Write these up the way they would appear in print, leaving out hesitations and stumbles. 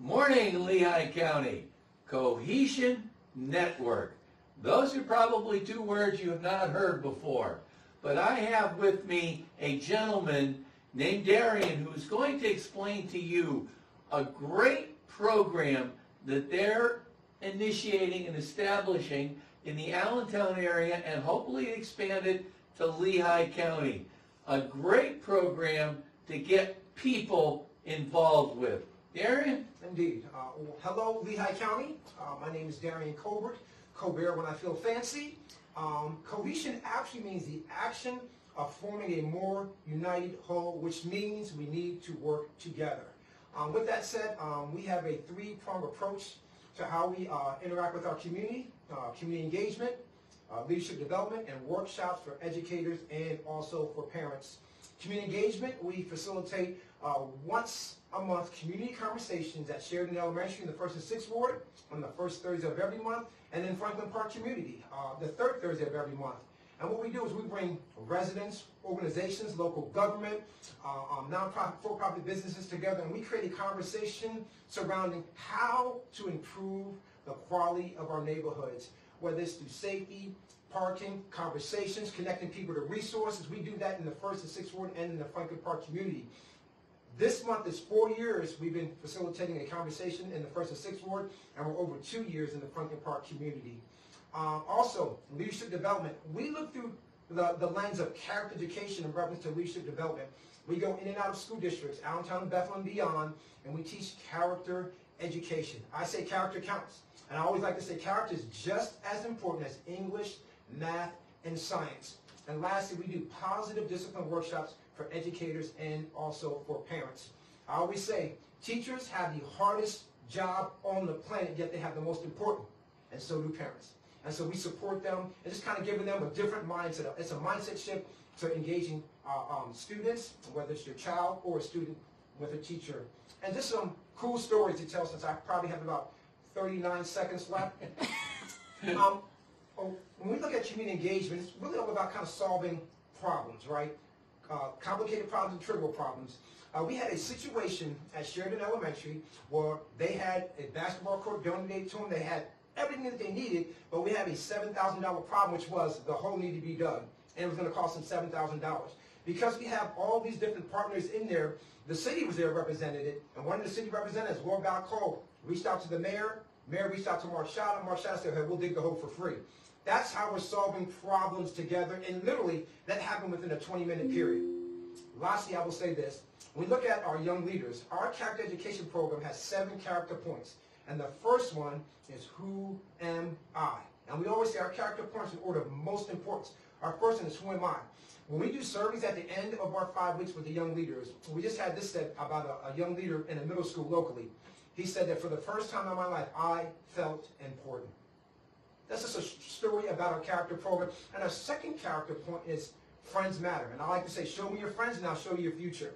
Morning, Lehigh County. Cohesion Network. Those are probably two words you have not heard before. But I have with me a gentleman named Darian who is going to explain to you a great program that they're initiating and establishing in the Allentown area and hopefully expand it to Lehigh County. A great program to get people involved with. Darian? Indeed. Hello, Lehigh County. My name is Darian Colbert. Colbert when I feel fancy. Cohesion actually means the action of forming a more united whole, which means we need to work together. With that said, we have a three-pronged approach to how we interact with our community, community engagement, leadership development, and workshops for educators and also for parents. Community engagement, we facilitate once a month community conversations at Sheridan Elementary in the 1st and 6th Ward on the first Thursday of every month, and in Franklin Park Community, the third Thursday of every month. And what we do is we bring residents, organizations, local government, nonprofit, for-profit businesses together, and we create a conversation surrounding how to improve the quality of our neighborhoods, whether it's through safety, parking, conversations, connecting people to resources. We do that in the 1st and 6th Ward and in the Franklin Park community. This month is 4 years we've been facilitating a conversation in the 1st and 6th Ward, and we're over 2 years in the Franklin Park community. Also, leadership development. We look through the lens of character education in reference to leadership development. We go in and out of school districts, Allentown, Bethlehem, and beyond, and we teach character education. I say character counts, and I always like to say character is just as important as English, math, and science. And lastly, we do positive discipline workshops for educators and also for parents. I always say teachers have the hardest job on the planet, yet they have the most important, and so do parents. And so we support them and just kind of giving them a different mindset. It's a mindset shift to engaging students, whether it's your child or a student with a teacher. And just some cool stories to tell since I probably have about 39 seconds left. When we look at community engagement, it's really all about kind of solving problems, right? Complicated problems and trivial problems. We had a situation at Sheridan Elementary where they had a basketball court donated to them. They had everything that they needed, but we had a $7,000 problem, which was the hole needed to be dug, and it was going to cost them $7,000. Because we have all these different partners in there, the city was there represented, and one of the city representatives, Lord Cole, reached out to the mayor reached out to Marshall, and Marshall said, hey, we'll dig the hole for free. That's how we're solving problems together, and literally, that happened within a 20-minute period. Lastly, I will say this. When we look at our young leaders, our character education program has 7 character points. And the first one is, who am I? And we always say our character points in order of most importance. Our first one is, who am I? When we do surveys at the end of our 5 weeks with the young leaders, we just had this said about a young leader in a middle school locally. He said that for the first time in my life, I felt important. That's just a story about our character program. And our second character point is, friends matter. And I like to say, show me your friends and I'll show you your future.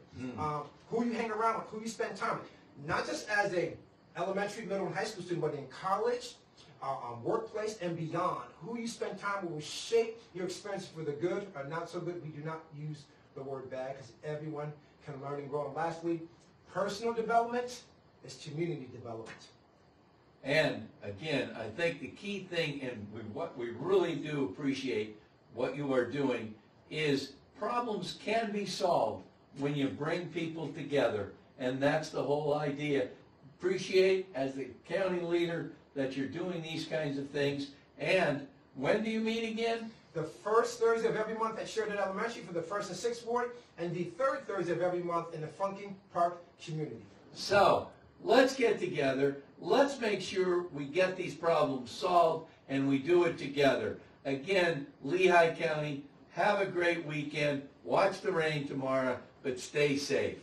Who you hang around with, who you spend time with. Not just as a elementary, middle, and high school student, but in college, workplace, and beyond. Who you spend time with will shape your experience for the good or not so good. We do not use the word bad because everyone can learn and grow. And lastly, personal development is community development. And again, I think the key thing, and what we really do appreciate what you are doing, is problems can be solved when you bring people together. And that's the whole idea. Appreciate, as the county leader, that you're doing these kinds of things. And when do you meet again? The first Thursday of every month at Sheridan Elementary for the 1st and 6th Ward, and the third Thursday of every month in the Franklin Park community. So, let's get together. Let's make sure we get these problems solved, and we do it together. Again, Lehigh County, have a great weekend. Watch the rain tomorrow, but stay safe.